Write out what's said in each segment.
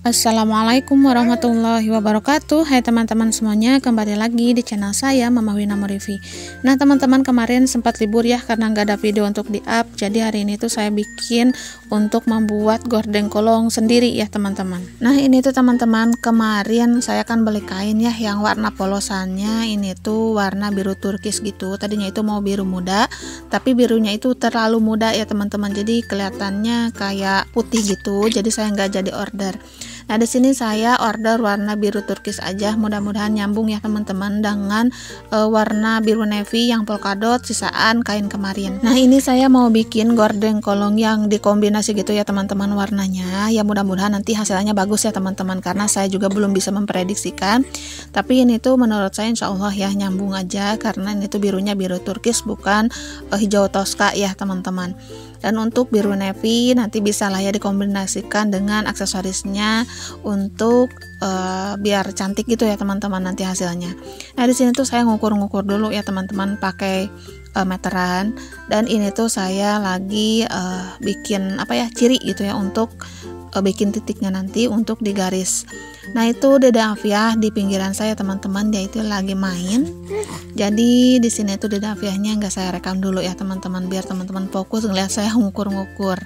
Assalamualaikum warahmatullahi wabarakatuh. Hai teman-teman semuanya, kembali lagi di channel saya Mama Wina Morifi. Nah teman-teman, kemarin sempat libur ya karena nggak ada video untuk di up. Jadi hari ini tuh saya bikin untuk membuat gorden kolong sendiri ya teman-teman. Nah ini tuh teman-teman, kemarin saya kan beli kain ya yang warna polosannya ini tuh warna biru turkis gitu. Tadinya itu mau biru muda, tapi birunya itu terlalu muda ya teman-teman. Jadi kelihatannya kayak putih gitu. Jadi saya nggak jadi order. Nah di sini saya order warna biru turkis aja, mudah-mudahan nyambung ya teman-teman dengan warna biru navy yang polkadot sisaan kain kemarin. Nah ini saya mau bikin gorden kolong yang dikombinasi gitu ya teman-teman warnanya. Ya mudah-mudahan nanti hasilnya bagus ya teman-teman, karena saya juga belum bisa memprediksikan. Tapi ini tuh menurut saya insya Allah ya nyambung aja, karena ini tuh birunya biru turkis bukan hijau toska ya teman-teman. Dan untuk biru navy nanti bisa lah ya dikombinasikan dengan aksesorisnya untuk biar cantik gitu ya teman-teman nanti hasilnya. Nah di sini tuh saya ngukur-ngukur dulu ya teman-teman pakai meteran, dan ini tuh saya lagi bikin apa ya, ciri gitu ya untuk bikin titiknya nanti untuk di garis. Nah itu Dede Afiah di pinggiran saya teman-teman, dia itu lagi main. Jadi di sini tuh Dede Afiahnya nggak saya rekam dulu ya teman-teman, biar teman-teman fokus ngeliat saya ngukur-ngukur.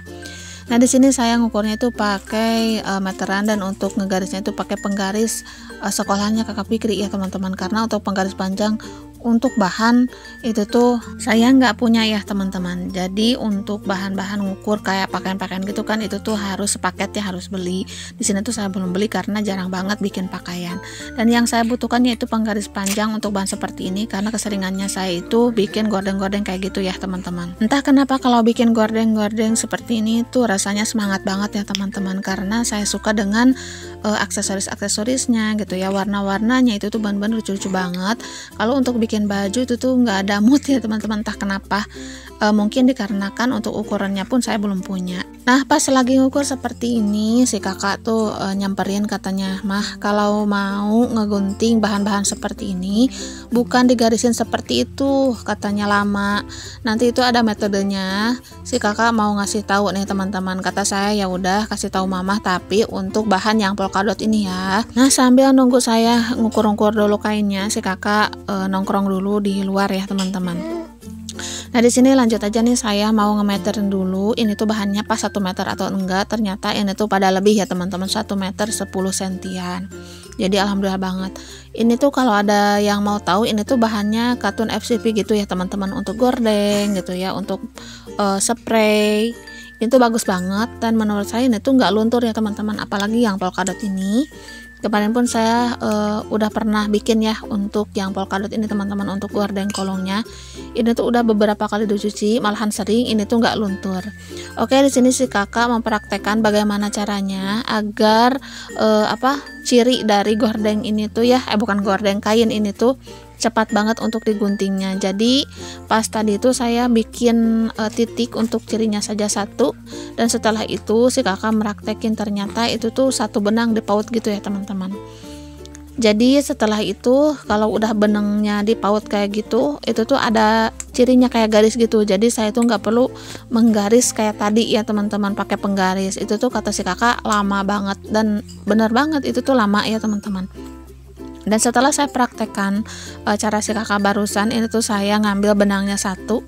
Nah di sini saya ngukurnya itu pakai meteran, dan untuk ngegarisnya itu pakai penggaris sekolahnya Kakak Fikri ya teman-teman, karena untuk penggaris panjang untuk bahan itu tuh saya nggak punya ya teman-teman. Jadi untuk bahan-bahan ngukur kayak pakaian-pakaian gitu kan, itu tuh harus sepaket ya, harus beli. Di sini tuh saya belum beli karena jarang banget bikin pakaian. Dan yang saya butuhkan yaitu penggaris panjang untuk bahan seperti ini, karena keseringannya saya itu bikin gorden-gorden kayak gitu ya teman-teman. Entah kenapa kalau bikin gorden-gorden seperti ini tuh rasanya semangat banget ya teman-teman, karena saya suka dengan aksesoris-aksesorisnya gitu ya, warna-warnanya itu tuh bener-bener lucu-lucu banget. Kalau untuk bikin baju itu tuh nggak ada mood ya teman-teman, entah kenapa. Mungkin dikarenakan untuk ukurannya pun saya belum punya. Nah pas lagi ngukur seperti ini, si kakak tuh nyamperin, katanya, "Mah, kalau mau ngegunting bahan-bahan seperti ini bukan digarisin seperti itu, katanya lama. Nanti itu ada metodenya." Si kakak mau ngasih tahu nih teman-teman. Kata saya, ya udah kasih tahu mamah, tapi untuk bahan yang polkadot ini ya. Nah sambil nunggu saya ngukur-ngukur dulu kainnya, si kakak nongkrong dulu di luar ya teman-teman. Nah di sini lanjut aja nih, saya mau ngemeterin dulu ini tuh bahannya pas 1 meter atau enggak. Ternyata ini tuh pada lebih ya teman-teman, 1 meter 10 sentian. Jadi alhamdulillah banget. Ini tuh kalau ada yang mau tahu, ini tuh bahannya katun FCP gitu ya teman-teman, untuk gorden gitu ya, untuk spray. Itu bagus banget, dan menurut saya ini tuh nggak luntur ya teman-teman, apalagi yang polkadot ini. Kemarin pun saya udah pernah bikin ya untuk yang polkadot ini teman-teman, untuk gorden kolongnya. Ini tuh udah beberapa kali dicuci, malahan sering, ini tuh nggak luntur. Oke, di sini si kakak mempraktekkan bagaimana caranya agar ciri dari gorden ini tuh ya, bukan gorden, kain ini tuh cepat banget untuk diguntingnya. Jadi pas tadi itu saya bikin titik untuk cirinya saja 1, dan setelah itu si kakak meraktekin, ternyata itu tuh 1 benang dipaut gitu ya teman-teman. Jadi setelah itu kalau udah benangnya dipaut kayak gitu, itu tuh ada cirinya kayak garis gitu. Jadi saya tuh nggak perlu menggaris kayak tadi ya teman-teman pakai penggaris. Itu tuh kata si kakak lama banget, dan bener banget itu tuh lama ya teman-teman. Dan setelah saya praktekkan cara si kakak barusan, ini tuh saya ngambil benangnya 1,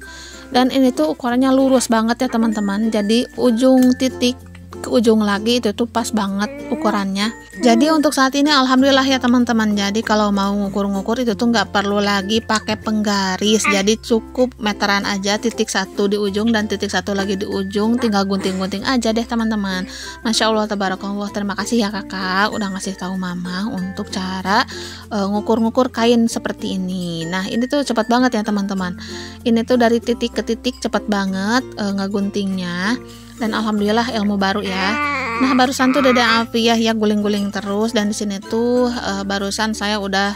dan ini tuh ukurannya lurus banget ya teman-teman. Jadi ujung titik ke ujung lagi itu tuh pas banget ukurannya. Jadi untuk saat ini alhamdulillah ya teman-teman. Jadi kalau mau ngukur-ngukur itu tuh nggak perlu lagi pakai penggaris. Jadi cukup meteran aja, titik 1 di ujung dan titik 1 lagi di ujung, tinggal gunting-gunting aja deh teman-teman. Masya Allah tabarakallah, terima kasih ya kakak udah ngasih tahu mama untuk cara ngukur-ngukur kain seperti ini. Nah ini tuh cepat banget ya teman-teman. Ini tuh dari titik ke titik cepat banget ngeguntingnya. Dan alhamdulillah ilmu baru ya. Nah barusan tuh Dede Afiah ya guling-guling terus, dan di sini tuh barusan saya udah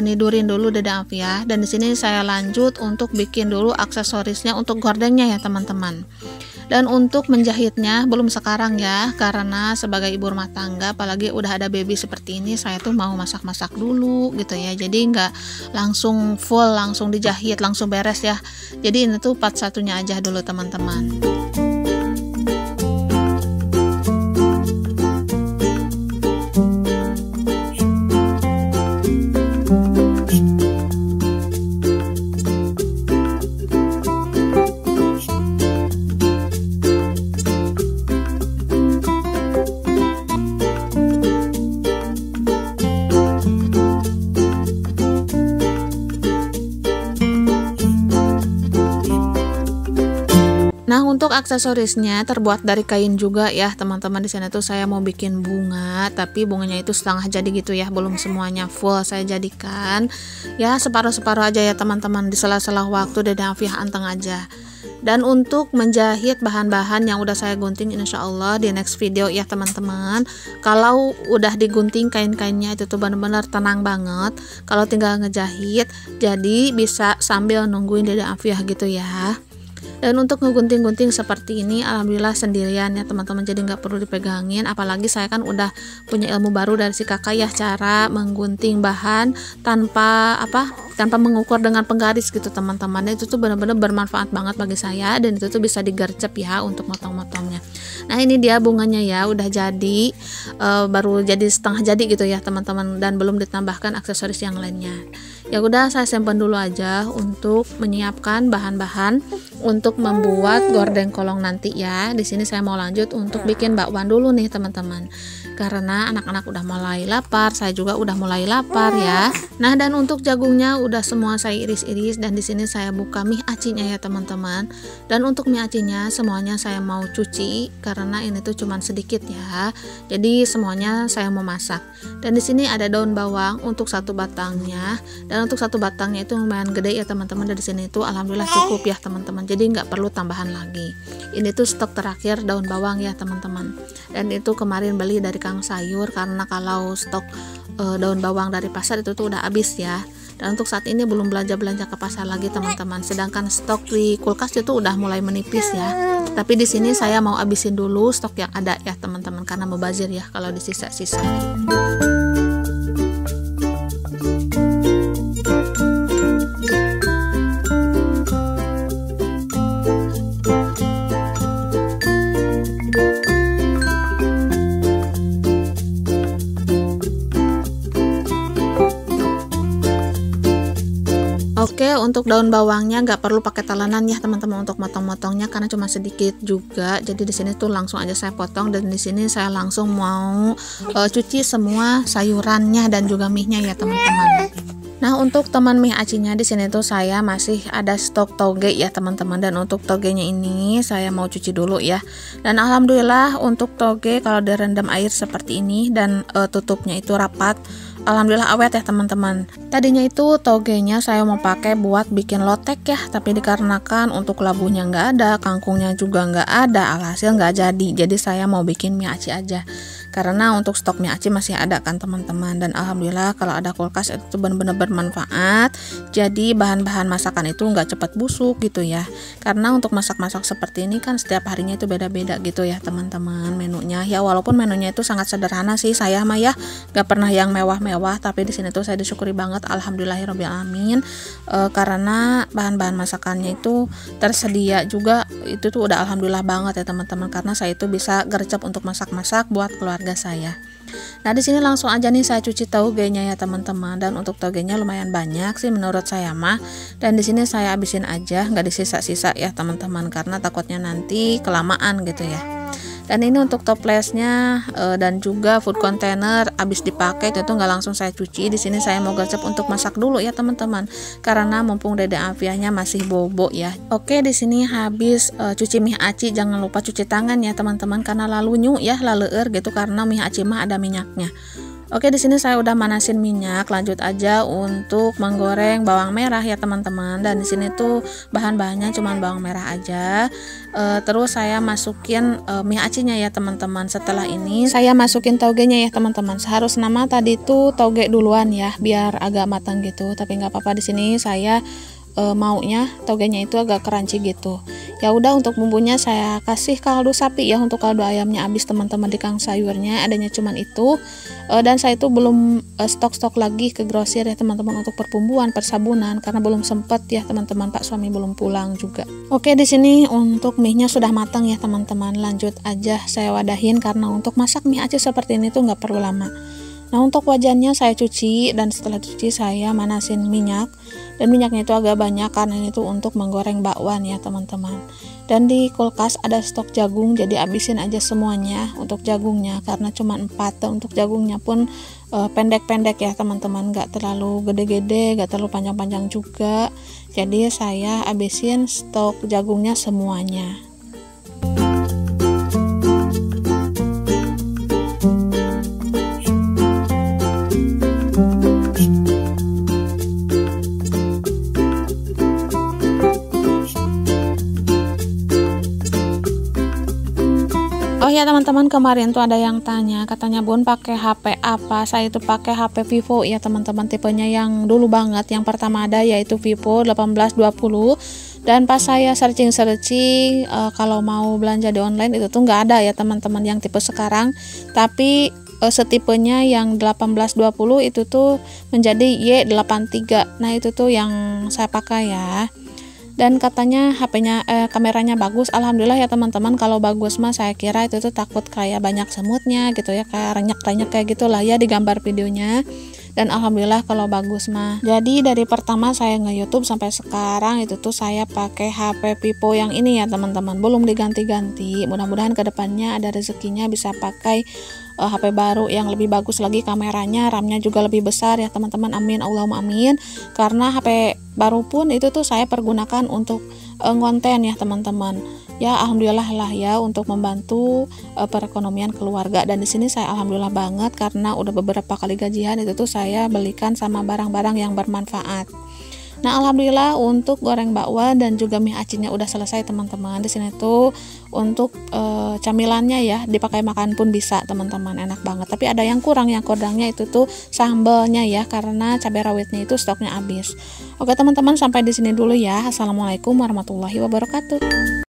nidurin dulu Dede Afiah, dan di sini saya lanjut untuk bikin dulu aksesorisnya untuk gordennya ya teman-teman. Dan untuk menjahitnya belum sekarang ya, karena sebagai ibu rumah tangga, apalagi udah ada baby seperti ini, saya tuh mau masak-masak dulu gitu ya. Jadi nggak langsung full langsung dijahit langsung beres ya. Jadi ini tuh part satunya aja dulu teman-teman. aksesorisnya terbuat dari kain juga ya teman-teman. Di sini tuh saya mau bikin bunga, tapi bunganya itu setengah jadi gitu ya, belum semuanya full saya jadikan. Ya separuh-separuh aja ya teman-teman, di sela-sela waktu Dede Afiah anteng aja. Dan untuk menjahit bahan-bahan yang udah saya gunting insya Allah di next video ya teman-teman. Kalau udah digunting kain-kainnya itu tuh bener-bener tenang banget. Kalau tinggal ngejahit, jadi bisa sambil nungguin Dede Afiah gitu ya. Dan untuk ngegunting-gunting seperti ini alhamdulillah sendirian ya teman-teman, jadi nggak perlu dipegangin. Apalagi saya kan udah punya ilmu baru dari si kakak ya, cara menggunting bahan tanpa mengukur dengan penggaris gitu teman-teman. Itu tuh benar-benar bermanfaat banget bagi saya, dan itu tuh bisa digercep ya untuk motong-motongnya. Nah ini dia bunganya ya, udah jadi, baru jadi setengah jadi gitu ya teman-teman, dan belum ditambahkan aksesoris yang lainnya. Ya udah saya simpan dulu aja untuk menyiapkan bahan-bahan untuk membuat gordeng kolong nanti ya. Di sini saya mau lanjut untuk bikin bakwan dulu nih teman-teman. Karena anak-anak udah mulai lapar, saya juga udah mulai lapar ya. Nah, dan untuk jagungnya udah semua saya iris-iris, dan di sini saya buka mie acinya ya teman-teman. Dan untuk mie acinya semuanya saya mau cuci karena ini tuh cuman sedikit ya. Jadi semuanya saya mau masak. Dan di sini ada daun bawang untuk satu batangnya, dan untuk satu batangnya itu lumayan gede ya teman-teman. Dari sini itu alhamdulillah cukup ya teman-teman. Jadi nggak perlu tambahan lagi. Ini tuh stok terakhir daun bawang ya teman-teman. Dan itu kemarin beli dari Kang Sayur, karena kalau stok daun bawang dari pasar itu tuh udah habis ya. Dan untuk saat ini belum belanja ke pasar lagi teman-teman. Sedangkan stok di kulkas itu udah mulai menipis ya. Tapi di sini saya mau habisin dulu stok yang ada ya teman-teman, karena mubazir ya kalau disisa-sisa. Oke, untuk daun bawangnya nggak perlu pakai talenan ya teman-teman untuk motong-motongnya, karena cuma sedikit juga. Jadi di sini tuh langsung aja saya potong, dan di sini saya langsung mau cuci semua sayurannya dan juga mie-nya ya teman-teman. Nah, untuk teman mie acinya di sini tuh saya masih ada stok toge ya teman-teman, dan untuk togenya ini saya mau cuci dulu ya. Dan alhamdulillah untuk toge kalau direndam air seperti ini dan tutupnya itu rapat, alhamdulillah awet ya teman-teman. Tadinya itu togenya saya mau pakai buat bikin lotek ya, tapi dikarenakan untuk labuhnya nggak ada, kangkungnya juga nggak ada, alhasil nggak jadi. Jadi saya mau bikin mie aci aja. Karena untuk stok mie aci masih ada kan teman-teman, dan alhamdulillah kalau ada kulkas itu benar-benar bermanfaat. Jadi bahan-bahan masakan itu nggak cepat busuk gitu ya. Karena untuk masak-masak seperti ini kan setiap harinya itu beda-beda gitu ya teman-teman menunya. Ya walaupun menunya itu sangat sederhana sih, saya mah ya nggak pernah yang mewah-mewah, tapi di sini tuh saya disyukuri banget alhamdulillahirabbil alamin, karena bahan-bahan masakannya itu tersedia juga. Itu tuh udah alhamdulillah banget ya teman-teman, karena saya itu bisa gercep untuk masak-masak buat keluarga saya. Nah, di sini langsung aja nih saya cuci togenya ya teman-teman, dan untuk togenya lumayan banyak sih menurut saya mah. Dan di sini saya habisin aja, nggak disisa-sisa ya teman-teman, karena takutnya nanti kelamaan gitu ya. Dan ini untuk toplesnya dan juga food container habis dipakai itu nggak langsung saya cuci. Di sini saya mau gercep untuk masak dulu ya teman-teman, karena mumpung Dede Afiahnya masih bobo ya. Oke, di sini habis cuci mie aci, jangan lupa cuci tangan ya teman-teman, karena lalunya ya laleur gitu, karena mie aci mah ada minyaknya. Oke, di sini saya udah manasin minyak, lanjut aja untuk menggoreng bawang merah ya teman-teman. Dan di sini tuh bahan-bahannya cuma bawang merah aja. Terus saya masukin mie acinya ya teman-teman. Setelah ini saya masukin togenya ya teman-teman. Seharusnya nama tadi tuh toge duluan ya, biar agak matang gitu. Tapi nggak apa-apa, di sini saya maunya togenya itu agak crunchy gitu. Ya udah, untuk bumbunya saya kasih kaldu sapi ya. Untuk kaldu ayamnya habis teman-teman di Kang Sayurnya, adanya cuman itu. Dan saya itu belum stok lagi ke grosir ya teman-teman untuk perbumbuan, persabunan, karena belum sempet ya teman-teman, Pak suami belum pulang juga. Oke, di sini untuk mie-nya sudah matang ya teman-teman. Lanjut aja saya wadahin, karena untuk masak mie aci seperti ini tuh nggak perlu lama. Nah, untuk wajannya saya cuci, dan setelah cuci saya manasin minyak, dan minyaknya itu agak banyak karena ini tuh untuk menggoreng bakwan ya teman-teman. Dan di kulkas ada stok jagung, jadi habisin aja semuanya untuk jagungnya, karena cuma 4. Untuk jagungnya pun pendek-pendek ya teman-teman, gak terlalu gede-gede, gak terlalu panjang-panjang juga. Jadi saya habisin stok jagungnya semuanya. ya teman-teman, kemarin tuh ada yang tanya, katanya Bun pakai HP apa? Saya itu pakai HP Vivo ya teman-teman, tipenya yang dulu banget. Yang pertama ada yaitu Vivo 1820. Dan pas saya searching kalau mau belanja di online itu tuh nggak ada ya teman-teman yang tipe sekarang. Tapi setipenya yang 1820 itu tuh menjadi Y83. Nah itu tuh yang saya pakai ya. Dan katanya HP-nya kameranya bagus. Alhamdulillah ya teman-teman, kalau bagus mah saya kira itu tuh takut kayak banyak semutnya gitu ya, kayak renyek-renyek kayak gitulah ya di gambar videonya. Dan alhamdulillah kalau bagus mah. Jadi dari pertama saya nge-YouTube sampai sekarang itu tuh saya pakai HP Vivo yang ini ya teman-teman, belum diganti-ganti. Mudah-mudahan kedepannya ada rezekinya bisa pakai HP baru yang lebih bagus lagi kameranya, RAM-nya juga lebih besar ya teman-teman. Amin, Allahumma amin. Karena HP baru pun itu tuh saya pergunakan untuk konten ya teman-teman. Ya alhamdulillah lah ya untuk membantu perekonomian keluarga. Dan di sini saya alhamdulillah banget karena udah beberapa kali gajian itu tuh saya belikan sama barang-barang yang bermanfaat. Nah alhamdulillah untuk goreng bakwan dan juga mie acinnya udah selesai teman-teman. Di sini tuh untuk camilannya ya dipakai makan pun bisa teman-teman, enak banget. Tapi ada yang kurangnya itu tuh sambalnya ya, karena cabai rawitnya itu stoknya habis. Oke teman-teman, sampai di sini dulu ya. Assalamualaikum warahmatullahi wabarakatuh.